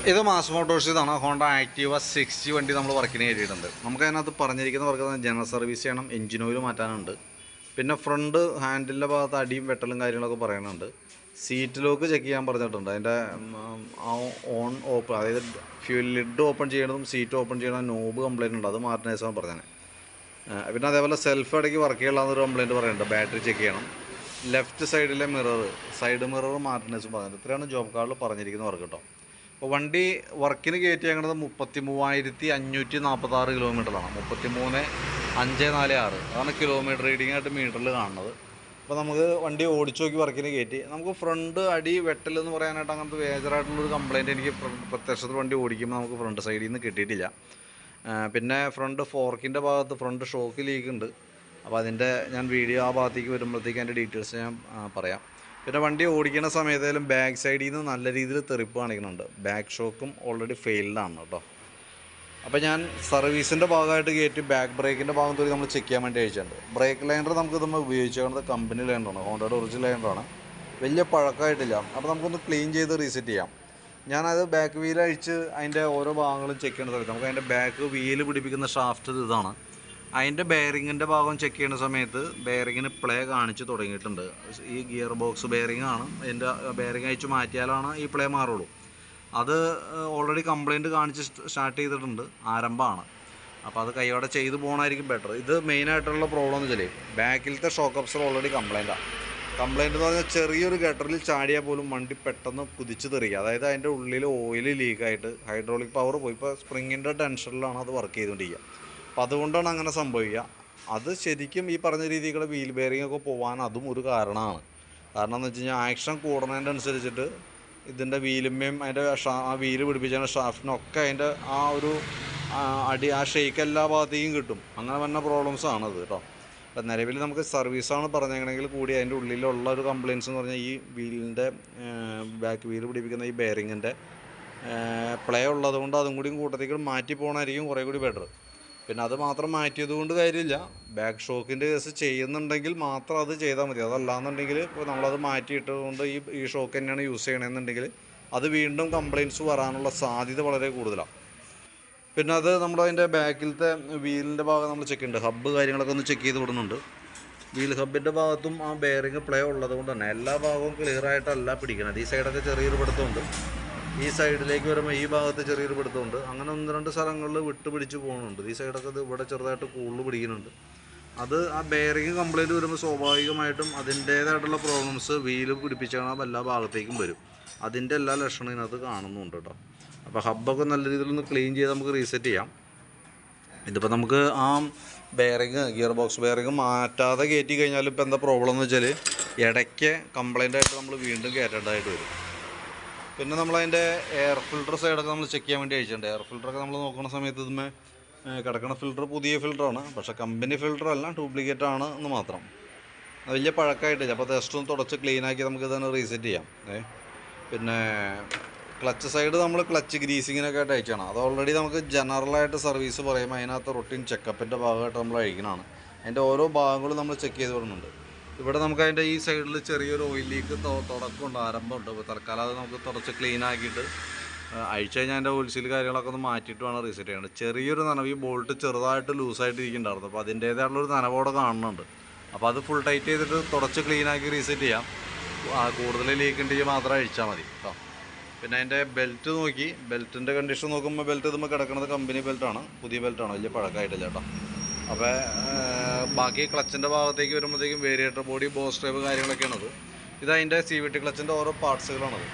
ഇത് mass മോട്ടോഴ്സിന്നാണ് Honda Activa 60 വണ്ടി നമ്മൾ വർക്കിന് കയറ്റിയിട്ടുണ്ട്. നമുക്ക് അതിനകത്ത് പറഞ്ഞിരിക്കുന്ന വർക്ക് ജനറൽ സർവീസ് ചെയ്യണം, എഞ്ചിൻ ഓയിൽ മാറ്റാനുണ്ട്, പിന്നെ ഫ്രണ്ട് ഹാൻഡിലിൻ്റെ ഭാഗത്ത് അടിയും വെട്ടലും കാര്യങ്ങളൊക്കെ പറയാനുണ്ട്. സീറ്റ് ലോക്ക് ചെക്ക് ചെയ്യാൻ പറഞ്ഞിട്ടുണ്ട്. അതിൻ്റെ ഓൺ ഓപ്പൺ, അതായത് ഫ്യൂൽ ലിഡ് ഓപ്പൺ ചെയ്യണതും സീറ്റ് ഓപ്പൺ ചെയ്യണ നോബ് കംപ്ലയിൻ്റ് ഉണ്ട്, അത് മാറ്റേഴ്സാണ് പറഞ്ഞത്. പിന്നെ അതേപോലെ സെൽഫ് ഇടയ്ക്ക് വർക്ക് ചെയ്യണമെന്നൊരു കംപ്ലയിൻറ്റ് പറയുന്നുണ്ട്. ബാറ്ററി ചെക്ക് ചെയ്യണം, ലെഫ്റ്റ് സൈഡിലെ സൈഡ് മിറർ മാറ്റേഴ്സും പറഞ്ഞിട്ട് ഇത്രയാണ് ജോബ് കാർഡിൽ പറഞ്ഞിരിക്കുന്ന വർക്ക് കേട്ടോ. അപ്പോൾ വണ്ടി വർക്കിന് കയറ്റിയേക്കുന്നത് 33,546 കിലോമീറ്ററിലാണ്. 33,546 അതാണ് കിലോമീറ്റർ റീഡിംഗ് ആയിട്ട് മീറ്ററിൽ കാണുന്നത്. അപ്പോൾ നമുക്ക് വണ്ടി ഓടിച്ചു നോക്കി വർക്കിന് കയറ്റി. നമുക്ക് ഫ്രണ്ട് അടി വെട്ടലെന്ന് പറയാനായിട്ട് അങ്ങനത്തെ മേജറായിട്ടുള്ളൊരു കംപ്ലയിൻറ്റ് എനിക്ക് പ്രത്യക്ഷത്തിൽ വണ്ടി ഓടിക്കുമ്പോൾ നമുക്ക് ഫ്രണ്ട് സൈഡിൽ നിന്ന് കിട്ടിയിട്ടില്ല. പിന്നെ ഫ്രണ്ട് ഫോർക്കിൻ്റെ ഭാഗത്ത് ഫ്രണ്ട് ഷോക്ക് ലീക്ക് ഉണ്ട്. അപ്പോൾ അതിൻ്റെ ഞാൻ വീഡിയോ ആ ഭാഗത്തേക്ക് വരുമ്പോഴത്തേക്ക് അതിൻ്റെ ഡീറ്റെയിൽസ് ഞാൻ പറയാം. പിന്നെ വണ്ടി ഓടിക്കുന്ന സമയത്തായാലും ബാക്ക് സൈഡിൽ നിന്ന് നല്ല രീതിയിൽ തെറിപ്പ് കാണിക്കുന്നുണ്ട്. ബാക്ക് ഷോക്കും ഓൾറെഡി ഫെയിൽഡാണ് കേട്ടോ. അപ്പോൾ ഞാൻ സർവീസിൻ്റെ ഭാഗമായിട്ട് കയറ്റി ബാക്ക് ബ്രേക്കിൻ്റെ ഭാഗം തൊട്ട് നമ്മൾ ചെക്ക് ചെയ്യാൻ വേണ്ടി അയച്ചിട്ടുണ്ട്. ബ്രേക്ക് ലൈനർ നമുക്ക് നമ്മൾ ഉപയോഗിച്ചേക്കുന്നത് കമ്പനി ലൈനറാണ്, ഹോണ്ടയുടെ ഒറിജിനൽ ലൈനറാണ്. വലിയ പഴക്കമായിട്ടില്ല. അപ്പോൾ നമുക്കൊന്ന് ക്ലീൻ ചെയ്ത് റീസെറ്റ് ചെയ്യാം. ഞാനത് ബാക്ക് വീൽ അഴിച്ച് അതിൻ്റെ ഓരോ ഭാഗങ്ങളും ചെക്ക് ചെയ്യുന്ന സമയത്ത് നമുക്ക് അതിൻ്റെ ബാക്ക് വീല് പിടിപ്പിക്കുന്ന ഷാഫ്റ്റ് ഇതാണ്. അതിൻ്റെ ബെയറിങ്ങിൻ്റെ ഭാഗം ചെക്ക് ചെയ്യുന്ന സമയത്ത് ബെയറിങ്ങിന് പ്ലേ കാണിച്ച് തുടങ്ങിയിട്ടുണ്ട്. ഈ ഗിയർ ബോക്സ് ബെയറിംഗ് ആണ്. അതിൻ്റെ ബെയറിംഗ് അയച്ച് മാറ്റിയാലാണ് ഈ പ്ലേ മാറുള്ളൂ. അത് ഓൾറെഡി കംപ്ലയിൻറ്റ് കാണിച്ച് സ്റ്റാർട്ട് ചെയ്തിട്ടുണ്ട്, ആരംഭമാണ്. അപ്പോൾ അത് കൈയോടെ ചെയ്ത് പോകണമായിരിക്കും ബെറ്റർ. ഇത് മെയിനായിട്ടുള്ള പ്രോബ്ലം എന്ന് വെച്ചാൽ ബാക്കിലത്തെ ഷോക്ക് അബ്സർ ഓൾറെഡി കംപ്ലയിൻറ്റാണ്. കംപ്ലയിൻ്റ് എന്ന് പറഞ്ഞാൽ ചെറിയൊരു ഗട്ടറിൽ ചാടിയാൽ പോലും വണ്ടി പെട്ടെന്ന് കുതിച്ച് തെറിക്കുക. അതായത് അതിൻ്റെ ഉള്ളിൽ ഓയിൽ ലീക്കായിട്ട് ഹൈഡ്രോളിക് പവർ പോയി. ഇപ്പോൾ സ്പ്രിങ്ങിൻ്റെ ടെൻഷനിലാണ് അത് വർക്ക് ചെയ്തുകൊണ്ടിരിക്കുക. അപ്പോൾ അതുകൊണ്ടാണ് അങ്ങനെ സംഭവിക്കുക. അത് ശരിക്കും ഈ പറഞ്ഞ രീതിക്കുള്ള വീൽ ബെയറിംഗ് ഒക്കെ പോകാൻ അതും ഒരു കാരണമാണ്. കാരണം എന്ന് വെച്ച് കഴിഞ്ഞാൽ ആക്ഷൻ കൂടുന്നതിൻ്റെ അനുസരിച്ചിട്ട് ഇതിൻ്റെ വീലുമ്മയും അതിൻ്റെ ആ വീല് പിടിപ്പിച്ച ഷാഫ്റ്റിനൊക്കെ അതിൻ്റെ ആ ഒരു അടി ആ ഷെയ്ക്ക് എല്ലാ ഭാഗത്തേക്കും കിട്ടും. അങ്ങനെ വന്ന പ്രോബ്ലംസാണത് കേട്ടോ. അപ്പം നിലവിൽ നമുക്ക് സർവീസാണ് പറഞ്ഞേക്കണമെങ്കിൽ കൂടി അതിൻ്റെ ഉള്ളിലുള്ള ഒരു കംപ്ലയിൻസ് എന്ന് പറഞ്ഞാൽ ഈ വീലിൻ്റെ ബാക്ക് വീല് പിടിപ്പിക്കുന്ന ഈ ബെയറിങ്ങിൻ്റെ പ്ലേ ഉള്ളതുകൊണ്ട് അതും കൂടി കൂട്ടത്തേക്ക് മാറ്റി പോകണമായിരിക്കും കുറേ കൂടി ബെറ്റർ. പിന്നെ അത് മാത്രം മാറ്റിയത് കൊണ്ട് കാര്യമില്ല. ബാക്ക് ഷോക്കിൻ്റെ കേസ് ചെയ്യുന്നുണ്ടെങ്കിൽ മാത്രം അത് ചെയ്താൽ മതി. അതല്ലാന്നുണ്ടെങ്കിൽ ഇപ്പോൾ നമ്മളത് മാറ്റിയിട്ടതുകൊണ്ട് ഈ ഷോക്ക് തന്നെയാണ് യൂസ് ചെയ്യണമെന്നുണ്ടെങ്കിൽ അത് വീണ്ടും കംപ്ലയിൻറ്റ്സ് വരാനുള്ള സാധ്യത വളരെ കൂടുതലാണ്. പിന്നെ അത് നമ്മളതിൻ്റെ ബാക്കിലത്തെ വീലിൻ്റെ ഭാഗം നമ്മൾ ചെക്ക് ചെയ്യുന്നുണ്ട്. ഹബ്ബ് കാര്യങ്ങളൊക്കെ ഒന്ന് ചെക്ക് ചെയ്ത് വിടുന്നുണ്ട്. വീൽ ഹബിൻ്റെ ഭാഗത്തും ആ ബെയറിങ് പ്ലേ ഉള്ളത് കൊണ്ട് തന്നെ എല്ലാ ഭാഗവും ക്ലിയർ ആയിട്ടല്ല പിടിക്കണത്. ഈ സൈഡൊക്കെ ചെറിയൊരു പിടുത്തമുണ്ട്, ഈ സൈഡിലേക്ക് വരുമ്പോൾ ഈ ഭാഗത്ത് ചെറിയൊരു പിടുത്തമുണ്ട്. അങ്ങനെ 1-2 സ്ഥലങ്ങളിൽ വിട്ട് പിടിച്ച് പോകുന്നുണ്ട്. ഈ സൈഡൊക്കെ ഇവിടെ ചെറുതായിട്ട് കൂടുതൽ പിടിക്കുന്നുണ്ട്. അത് ആ ബെയറിങ് കംപ്ലയിൻറ്റ് വരുമ്പോൾ സ്വാഭാവികമായിട്ടും അതിൻ്റേതായിട്ടുള്ള പ്രോബ്ലംസ് വീല് പിടിപ്പിച്ചാൽ എല്ലാ ഭാഗത്തേക്കും വരും. അതിൻ്റെ എല്ലാ ലക്ഷണവും ഇതിനകത്ത് കാണുന്നുണ്ട് കേട്ടോ. അപ്പോൾ ഹബ്ബൊക്കെ നല്ല രീതിയിലൊന്ന് ക്ലീൻ ചെയ്ത് നമുക്ക് റീസെറ്റ് ചെയ്യാം. ഇതിപ്പോൾ നമുക്ക് ആ ബെയറിങ് ഗിയർ ബോക്സ് ബെയറിങ് മാറ്റാതെ കയറ്റി കഴിഞ്ഞാൽ ഇപ്പോൾ എന്താ പ്രോബ്ലം എന്ന് വെച്ചാൽ ഇടയ്ക്ക് കംപ്ലയിൻ്റായിട്ട് നമ്മൾ വീണ്ടും കയറ്റേണ്ടതായിട്ട് വരും. പിന്നെ നമ്മളതിൻ്റെ എയർ ഫിൽറ്റർ സൈഡൊക്കെ നമ്മൾ ചെക്ക് ചെയ്യാൻ വേണ്ടി അയച്ചിട്ടുണ്ട്. എയർ ഫിൽറ്ററൊക്കെ നമ്മൾ നോക്കുന്ന സമയത്ത് ഇതുമേ കിടക്കുന്ന ഫിൽറ്റർ പുതിയ ഫിൽറ്ററാണ്, പക്ഷേ കമ്പനി ഫിൽറ്ററല്ല, ഡ്യൂപ്ലിക്കേറ്റ് ആണ് എന്ന് മാത്രം. അത് വലിയ പഴക്കമായിട്ടില്ല. അപ്പോൾ ജസ്റ്റ് ഒന്ന് തുടച്ച് ക്ലീനാക്കി നമുക്ക് ഇതന്നെ റീസെറ്റ് ചെയ്യാം. പിന്നെ ക്ലച്ച് സൈഡ് നമ്മൾ ക്ലച്ച് ഗ്രീസിങ്ങിനൊക്കെ ആയിട്ട് അയച്ചാണ്. അത് ഓൾറെഡി നമുക്ക് ജനറലായിട്ട് സർവീസ് പറയുമ്പോൾ അതിനകത്ത് റൊട്ടീൻ ചെക്കപ്പിൻ്റെ ഭാഗമായിട്ട് നമ്മൾ അയക്കണതാണ്. അതിൻ്റെ ഓരോ ഭാഗങ്ങളും നമ്മൾ ചെക്ക് ചെയ്ത് വിടുന്നുണ്ട്. ഇവിടെ നമുക്ക് അതിൻ്റെ ഈ സൈഡിൽ ചെറിയൊരു ഓയിൽ ലീക്ക് തുടക്കമുണ്ട്, ആരംഭമുണ്ട്. അപ്പോൾ തൽക്കാലം അത് നമുക്ക് തുടച്ച് ക്ലീൻ ആക്കിയിട്ട് അഴിച്ചു കഴിഞ്ഞാൽ അതിൻ്റെ ഓയിൽ സീൽ കാര്യങ്ങളൊക്കെ ഒന്ന് മാറ്റിയിട്ട് വേണം റീസെറ്റ് ചെയ്യേണ്ടത്. ചെറിയൊരു നനവ്, ഈ ബോൾട്ട് ചെറുതായിട്ട് ലൂസായിട്ട് ഇരിക്കുന്നുണ്ടായിരുന്നു. അപ്പോൾ അതിൻ്റേതായിട്ടുള്ളൊരു നനവോടെ കാണുന്നുണ്ട്. അപ്പോൾ അത് ഫുൾ ടൈറ്റ് ചെയ്തിട്ട് തുടച്ച് ക്ലീനാക്കി റീസെറ്റ് ചെയ്യാം. കൂടുതൽ ലീക്ക് ഉണ്ടെങ്കിൽ മാത്രം അഴിച്ചാൽ മതി കേട്ടോ. പിന്നെ അതിൻ്റെ ബെൽറ്റ് നോക്കി, ബെൽറ്റിൻ്റെ കണ്ടീഷൻ നോക്കുമ്പോൾ ബെൽറ്റ് ഇതുമ്പോൾ കിടക്കുന്നത് കമ്പനി ബെൽറ്റാണ്, പുതിയ ബെൽറ്റാണ്, വലിയ പഴക്കമായിട്ടില്ല കേട്ടോ. അപ്പോൾ ബാക്കി ക്ലച്ചിൻ്റെ ഭാഗത്തേക്ക് വരുമ്പോഴത്തേക്കും വേരിയേറ്റർ ബോഡി, ബോസ് ടൈപ്പ് കാര്യങ്ങളൊക്കെയാണത്. ഇത് അതിൻ്റെ CVT ക്ലച്ചിൻ്റെ ഓരോ പാർട്സുകളാണത്.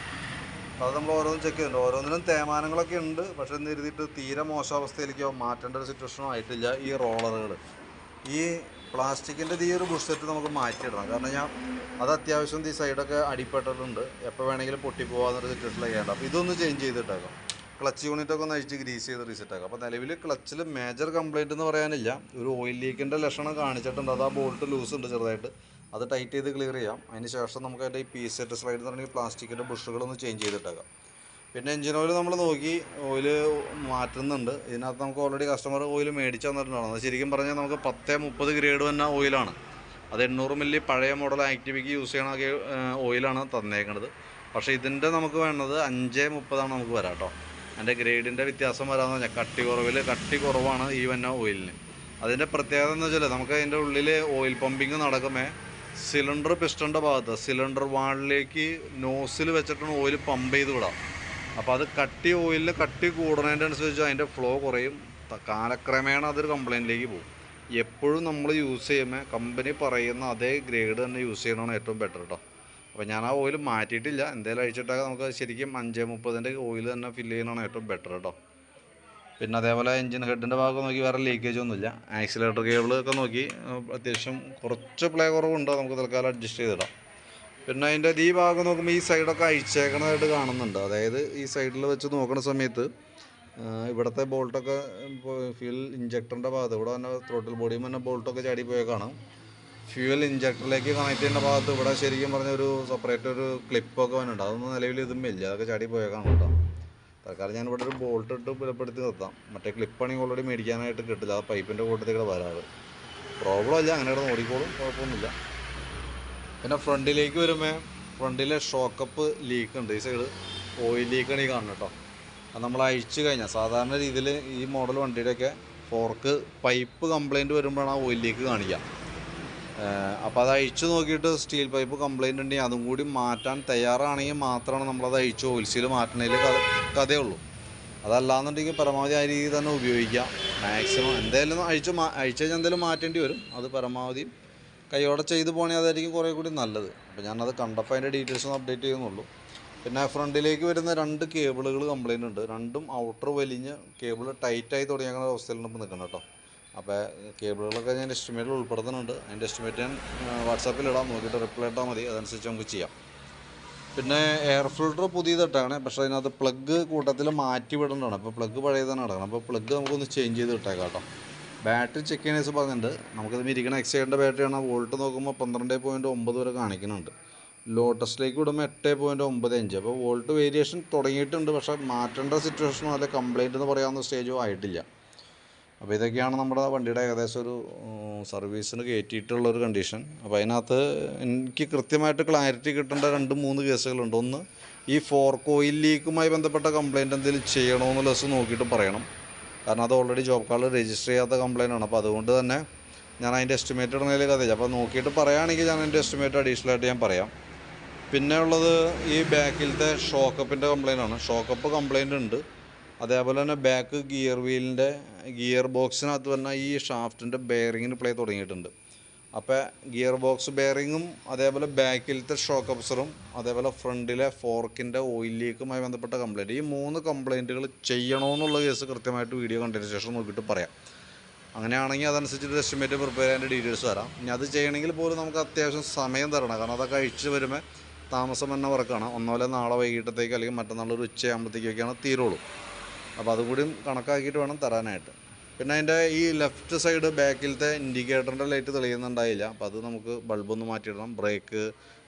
അത് നമ്മൾ ഓരോന്നും ചെക്ക് ചെയ്യുന്നുണ്ട്. ഓരോന്നിനും തേമാനങ്ങളൊക്കെ ഉണ്ട്, പക്ഷേ എന്ന് എഴുതിയിട്ട് തീരെ മോശാവസ്ഥയിലേക്കോ മാറ്റേണ്ട ഒരു സിറ്റുവേഷനോ ആയിട്ടില്ല. ഈ റോളറുകൾ, ഈ പ്ലാസ്റ്റിക്കിൻ്റെ ഈ ഒരു ബുഷ് നമുക്ക് മാറ്റിയിടണം. കാരണം അത് അത്യാവശ്യം ഈ സൈഡൊക്കെ അടിപ്പെട്ടിട്ടുണ്ട്, എപ്പോൾ വേണമെങ്കിലും പൊട്ടിപ്പോകാന്നൊരു സിറ്റുവേഷനിലൊക്കെയാണ്. അപ്പോൾ ഇതൊന്ന് ചേഞ്ച് ചെയ്തിട്ടേക്കാം. ക്ലച്ച് യൂണിറ്റൊക്കെ ഒന്ന് അഴിച്ച് ഗ്രീസ് ചെയ്ത് റീസെറ്റ് ആക്കാം. അപ്പോൾ നിലവിൽ ക്ലച്ചിൽ മേജർ കംപ്ലയിൻ്റ് എന്ന് പറയാനില്ല. ഒരു ഓയിൽ ലീക്കിൻ്റെ ലക്ഷണം കാണിച്ചിട്ടുണ്ട്. അത് ആ ബോൾട്ട് ലൂസ് ഉണ്ട് ചെറുതായിട്ട്, അത് ടൈറ്റ് ചെയ്ത് ക്ലിയർ ചെയ്യാം. അതിന് ശേഷം നമുക്ക് അതിൻ്റെ ഈ പീസെറ്റ് സ്ലൈഡ് എന്ന് പറഞ്ഞാൽ പ്ലാസ്റ്റിക്കിൻ്റെ ബുഷുകളൊന്ന് ചേഞ്ച് ചെയ്തിട്ടേക്കാം. പിന്നെ എഞ്ചിൻ ഓയിൽ നമ്മൾ നോക്കി ഓയിൽ മാറ്റുന്നുണ്ട്. ഇതിനകത്ത് നമുക്ക് ഓൾറെഡി കസ്റ്റമർ ഓയിൽ മേടിച്ച് തന്നിട്ടുണ്ടാണ്. അത് ശരിക്കും പറഞ്ഞാൽ നമുക്ക് 10-30 ഗ്രേഡ് തന്നെ ഓയിലാണ്. അത് 800 മില്ലി പഴയ മോഡൽ ആക്ടിവയ്ക്ക് യൂസ് ചെയ്യണ ഓയിലാണ് തന്നേക്കുന്നത്. പക്ഷേ ഇതിൻ്റെ നമുക്ക് വേണ്ടത് 5.30 നമുക്ക് വരാം കേട്ടോ. അതിൻ്റെ ഗ്രേഡിൻ്റെ വ്യത്യാസം വരാമെന്ന് പറഞ്ഞാൽ കട്ടി കുറവാണ് ഈ വന്ന ഓയിലിന്. അതിൻ്റെ പ്രത്യേകത എന്ന് വെച്ചാൽ നമുക്ക് അതിൻ്റെ ഉള്ളിൽ ഓയിൽ പമ്പിങ് നടക്കുമ്പോൾ സിലിണ്ടർ പിസ്റ്റൻ്റെ ഭാഗത്ത് സിലിണ്ടർ വാളിലേക്ക് നോസിൽ വെച്ചിട്ടാണ് ഓയിൽ പമ്പ് ചെയ്ത് വിടാം. അപ്പോൾ അത് ഓയിലിൽ കട്ടി കൂടുന്നതിൻ്റെ അനുസരിച്ച് അതിൻ്റെ ഫ്ലോ കുറയും. കാലക്രമേണ അതൊരു കംപ്ലയിൻറ്റിലേക്ക് പോകും. എപ്പോഴും നമ്മൾ യൂസ് ചെയ്യുമ്പോൾ കമ്പനി പറയുന്ന അതേ ഗ്രേഡ് തന്നെ യൂസ് ചെയ്യണമാണ് ഏറ്റവും ബെറ്റർ കേട്ടോ. അപ്പോൾ ഞാൻ ആ ഓയിൽ മാറ്റിയിട്ടില്ല. എന്തായാലും അഴിച്ചിട്ടൊക്കെ നമുക്ക് ശരിക്കും 530 ഓയിൽ തന്നെ ഫില്ല് ചെയ്യണമാണ് ഏറ്റവും ബെറ്റർ കേട്ടോ. പിന്നെ അതേപോലെ എഞ്ചിൻ ഹെഡിൻ്റെ ഭാഗം നോക്കി വേറെ ലീക്കേജ് ഒന്നുമില്ല. ആക്സിലേറ്റർ കേബിളൊക്കെ നോക്കി അത്യാവശ്യം കുറച്ച് പ്ലേ കുറവുണ്ടോ നമുക്ക് തൽക്കാലം അഡ്ജസ്റ്റ് ചെയ്തിടാം. പിന്നെ അതിൻ്റെ ഈ ഭാഗം നോക്കുമ്പോൾ ഈ സൈഡൊക്കെ അഴിച്ചേക്കണതായിട്ട് കാണുന്നുണ്ട്. അതായത് ഈ സൈഡിൽ വെച്ച് നോക്കുന്ന സമയത്ത് ഇവിടുത്തെ ബോൾട്ടൊക്കെ ഫ്യൂൽ ഇഞ്ചക്ടറിൻ്റെ ഭാഗത്ത് ഇവിടെ തന്നെ ത്രോട്ടിൽ ബോഡിയും തന്നെ ബോൾട്ടൊക്കെ ചാടിപ്പോയേക്കാണ്. ഫ്യൂൽ ഇഞ്ചക്ടറിലേക്ക് കണക്ട് ചെയ്യുന്ന ഭാഗത്ത് ഇവിടെ ശരിക്കും പറഞ്ഞ ഒരു സെപ്പറേറ്റ് ഒരു ക്ലിപ്പൊക്കെ വന്നിട്ടുണ്ട്. അതൊന്നും നിലവിൽ ഇതും ഇല്ല, അതൊക്കെ ചാടിപ്പോയേക്കാണ് കേട്ടോ. തൽക്കാലം ഞാൻ ഇവിടെ ഒരു ബോൾട്ട് ഇട്ട് ബലപ്പെടുത്തി നിർത്താം. മറ്റേ ക്ലിപ്പാണെങ്കിൽ ഓൾറെഡി മേടിക്കാനായിട്ട് കിട്ടില്ല, ആ പൈപ്പിൻ്റെ കൂട്ടത്തിൽ വരാറ്. പ്രോബ്ലം ഇല്ല, അങ്ങനെ ഇവിടെ ഓടിക്കോളും, കുഴപ്പമൊന്നുമില്ല. പിന്നെ ഫ്രണ്ടിലേക്ക് വരുമ്പോൾ ഫ്രണ്ടിലെ ഷോക്കപ്പ് ലീക്ക് ഉണ്ട്. ഈ സൈഡ് ഓയിൽ ലീക്കാണ് ഈ കാണുന്നത് കേട്ടോ. അത് നമ്മൾ അഴിച്ചു കഴിഞ്ഞാൽ സാധാരണ രീതിയിൽ ഈ മോഡൽ വണ്ടിയുടെയൊക്കെ ഫോർക്ക് പൈപ്പ് കംപ്ലയിൻറ്റ് വരുമ്പോഴാണ് ആ ഓയിൽ ലീക്ക് കാണിക്കുക. അപ്പോൾ അത് അഴിച്ചു നോക്കിയിട്ട് സ്റ്റീൽ പൈപ്പ് കംപ്ലയിൻ്റ് ഉണ്ടെങ്കിൽ അതും കൂടി മാറ്റാൻ തയ്യാറാണെങ്കിൽ മാത്രമാണ് നമ്മളത് അഴിച്ച് ഓയിൽ സീൽ മാറ്റുന്നതിൽ കഥയുള്ളൂ. അതല്ലാന്നുണ്ടെങ്കിൽ പരമാവധി ആ രീതി തന്നെ ഉപയോഗിക്കാം. മാക്സിമം എന്തായാലും അഴിച്ച് കഴിഞ്ഞാൽ എന്തായാലും മാറ്റേണ്ടി വരും. അത് പരമാവധി കൈയോടെ ചെയ്ത് പോകണമെങ്കിൽ അതായിരിക്കും കുറേ കൂടി നല്ലത്. അപ്പോൾ ഞാനത് കണ്ടപ്പോൾ അതിൻ്റെ ഡീറ്റെയിൽസ് ഒന്ന് അപ്ഡേറ്റ് ചെയ്യുന്നുള്ളൂ. പിന്നെ ഫ്രണ്ടിലേക്ക് വരുന്ന 2 കേബിളുകൾ കംപ്ലയിൻ്റ് ഉണ്ട്. രണ്ടും ഔട്ടർ വലിഞ്ഞ് കേബിൾ ടൈറ്റായി തുടങ്ങിയ അവസ്ഥയിലാണ് ഇപ്പോൾ നിൽക്കുന്നത് കേട്ടോ. അപ്പോൾ കേബിളുകളൊക്കെ ഞാൻ എസ്റ്റിമേറ്റിൽ ഉൾപ്പെടുത്തുന്നുണ്ട്. അതിൻ്റെ എസ്റ്റിമേറ്റ് ഞാൻ വാട്സാപ്പിലിടാം, നോക്കിയിട്ട് റിപ്ലൈ ഇട്ടാൽ മതി, അതനുസരിച്ച് നമുക്ക് ചെയ്യാം. പിന്നെ എയർ ഫിൽട്ടർ പുതിയതിട്ടാണ്, പക്ഷേ അതിനകത്ത് പ്ലഗ് കൂട്ടത്തിൽ മാറ്റി വിടേണ്ടതാണ്. അപ്പോൾ പ്ലഗ് പഴയതാണ് കിടക്കണം. അപ്പോൾ പ്ലഗ് നമുക്കൊന്ന് ചേഞ്ച് ചെയ്ത് ഇട്ടേക്കാം കേട്ടോ. ബാറ്ററി ചെക്ക് ചെയ്യുന്ന പറഞ്ഞിട്ടുണ്ട്. നമുക്കിത് ഇരിക്കുന്ന എക്സൈഡിൻ്റെ ബാറ്ററിയാണ്. വോൾട്ട് നോക്കുമ്പോൾ 12.9 വരെ കാണിക്കുന്നുണ്ട്. ലോട്ടസിലേക്ക് വിടുമ്പോൾ 8.95. അപ്പോൾ വോൾട്ട് വേരിയേഷൻ തുടങ്ങിയിട്ടുണ്ട്, പക്ഷേ മാറ്റേണ്ട സിറ്റുവേഷനോ അല്ലെങ്കിൽ കംപ്ലയിൻ്റ് എന്ന് പറയാവുന്ന സ്റ്റേജോ ആയിട്ടില്ല. അപ്പോൾ ഇതൊക്കെയാണ് നമ്മുടെ വണ്ടിയുടെ ഏകദേശം ഒരു സർവീസിന് കയറ്റിയിട്ടുള്ളൊരു കണ്ടീഷൻ. അപ്പോൾ അതിനകത്ത് എനിക്ക് കൃത്യമായിട്ട് ക്ലാരിറ്റി കിട്ടേണ്ട 2-3 കേസുകളുണ്ട്. ഒന്ന്, ഈ ഫോർക്ക് ഓയിൽ ലീക്കുമായി ബന്ധപ്പെട്ട കംപ്ലയിൻ്റ് എന്തെങ്കിലും ചെയ്യണമെന്നുള്ള ദിവസം നോക്കിയിട്ട് പറയണം. കാരണം അത് ഓൾറെഡി ജോബ് കാർഡിൽ രജിസ്റ്റർ ചെയ്യാത്ത കംപ്ലയിൻ്റ് ആണ്. അപ്പോൾ അതുകൊണ്ട് തന്നെ ഞാൻ അതിൻ്റെ എസ്റ്റിമേറ്റ് ഇടുന്നതിൽ കഥയില്ല. അപ്പോൾ നോക്കിയിട്ട് പറയുകയാണെങ്കിൽ ഞാൻ അതിൻ്റെ എസ്റ്റിമേറ്റ് അഡീഷണൽ ആയിട്ട് ഞാൻ പറയാം. പിന്നെ ഉള്ളത് ഈ ബാക്കിലത്തെ ഷോക്കപ്പിൻ്റെ കംപ്ലയിൻ്റ് ആണ്. ഷോക്കപ്പ് കംപ്ലയിൻ്റ് ഉണ്ട്. അതേപോലെ തന്നെ ബാക്ക് ഗിയർ ബോക്സിനകത്ത് തന്നെ ഈ ഷാഫ്റ്റിൻ്റെ ബെയറിങ്ങിന് പ്ലേ തുടങ്ങിയിട്ടുണ്ട്. അപ്പോൾ ഗിയർ ബോക്സ് ബെയറിങ്ങും അതേപോലെ ബാക്കിലത്തെ ഷോക്ക് അബ്സറും അതേപോലെ ഫ്രണ്ടിലെ ഫോർക്കിൻ്റെ ഓയിൽ ലീക്കുമായി ബന്ധപ്പെട്ട കംപ്ലയിൻറ്റ്, ഈ 3 കംപ്ലയിൻറ്റുകൾ ചെയ്യണമെന്നുള്ള കേസ് കൃത്യമായിട്ട് വീഡിയോ കണ്ടതിന് ശേഷം നോക്കിയിട്ട് പറയാം. അങ്ങനെയാണെങ്കിൽ അതനുസരിച്ചിട്ട് എസ്റ്റിമേറ്റ് പ്രിപ്പയർ ചെയ്യാൻ്റെ ഡീറ്റെയിൽസ് തരാം. ഇനി അത് ചെയ്യണമെങ്കിൽ പോലും നമുക്ക് അത്യാവശ്യം സമയം തരണം. കാരണം അതൊക്കെ അഴിച്ച് വരുമ്പോൾ താമസം തന്നെ വർക്കാണ്. ഒന്നുമല്ല നാളെ വൈകിട്ടത്തേക്ക് അല്ലെങ്കിൽ മറ്റന്നാൾ ഒരു ഉച്ചയാകുമ്പോഴത്തേക്കൊക്കെയാണ് തീരുള്ളൂ. അപ്പോൾ അതുകൂടി കണക്കാക്കിയിട്ട് വേണം തരാനായിട്ട്. പിന്നെ അതിൻ്റെ ഈ ലെഫ്റ്റ് സൈഡ് ബാക്കിലത്തെ ഇൻഡിക്കേറ്ററിൻ്റെ ലൈറ്റ് തെളിയുന്നുണ്ടായില്ല. അപ്പോൾ അത് നമുക്ക് ബൾബൊന്ന് മാറ്റിയിടണം. ബ്രേക്ക്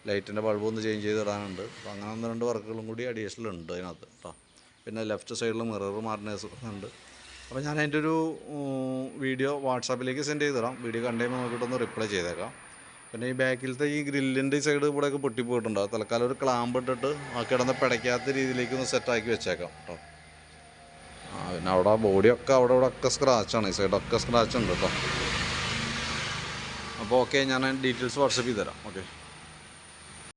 ലൈറ്റിൻ്റെ ബൾബൊന്ന് ചേഞ്ച് ചെയ്തിടാനുണ്ട്. അപ്പോൾ അങ്ങനെ 1-2 വർക്കുകളും കൂടി അഡീഷണൽ ഉണ്ട് അതിനകത്ത് കേട്ടോ. പിന്നെ ലെഫ്റ്റ് സൈഡിൽ മിറർ മാർട്ടിനേഴ്സ് ഉണ്ട്. അപ്പോൾ ഞാൻ അതിൻ്റെ ഒരു വീഡിയോ വാട്സാപ്പിലേക്ക് സെൻഡ് ചെയ്തിടാം. വീഡിയോ കണ്ടുകഴിയുമ്പോൾ നോക്കിയിട്ടൊന്ന് റിപ്ലൈ ചെയ്തേക്കാം. പിന്നെ ഈ ബാക്കിലത്തെ ഈ ഗ്രില്ലിൻ്റെ ഈ സൈഡ് ഇവിടെയൊക്കെ പൊട്ടിപ്പോയിട്ടുണ്ട്. തൽക്കാലം ഒരു ക്ലാമ്പ് ഇട്ടിട്ട് ആ കിടന്ന് പിടയ്ക്കാത്ത രീതിയിലേക്ക് ഒന്ന് സെറ്റാക്കി വെച്ചേക്കാം കേട്ടോ. പിന്നെ അവിടെ ബോഡിയൊക്കെ അവിടെ ഒക്കെ സ്ക്രാച്ചാണ്. ഈ സൈഡൊക്കെ സ്ക്രാച്ച് ഉണ്ട് കേട്ടോ. അപ്പോൾ ഓക്കെ, ഞാൻ ഡീറ്റെയിൽസ് വാട്സപ്പ് ചെയ്ത് തരാം. ഓക്കെ.